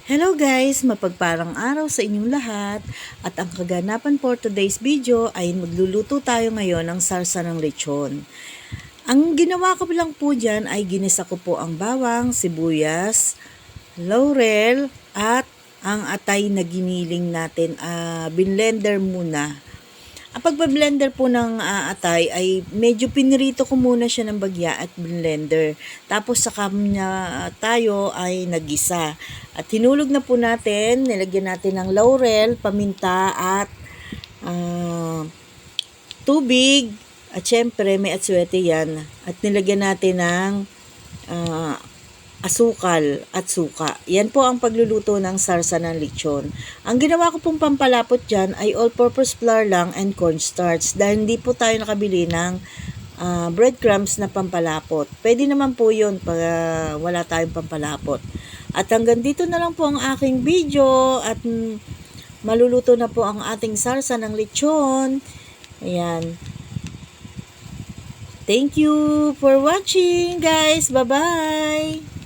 Hello guys! Mapagparang araw sa inyong lahat at ang kaganapan for today's video ay magluluto tayo ngayon ng salsa ng lechon. Ang ginawa ko lang po dyan ay ginisa ko po ang bawang, sibuyas, laurel at ang atay na giniling natin. Binlender muna. Ang pagpa-blender po ng atay ay medyo pinirito ko muna siya ng bagya at blender. Tapos saka niya tayo ay nagisa. At hinulog na po natin, nilagyan natin ng laurel, paminta at tubig. At syempre may atsuete yan. At nilagyan natin ng asukal at suka. Yan po ang pagluluto ng salsa ng lechon. Ang ginawa ko pong pampalapot dyan ay all-purpose flour lang and cornstarch dahil hindi po tayo nakabili ng breadcrumbs na pampalapot. Pwede naman po yun pag wala tayong pampalapot. At hanggang dito na lang po ang aking video at maluluto na po ang ating salsa ng lechon. Ayan. Thank you for watching guys. Bye-bye!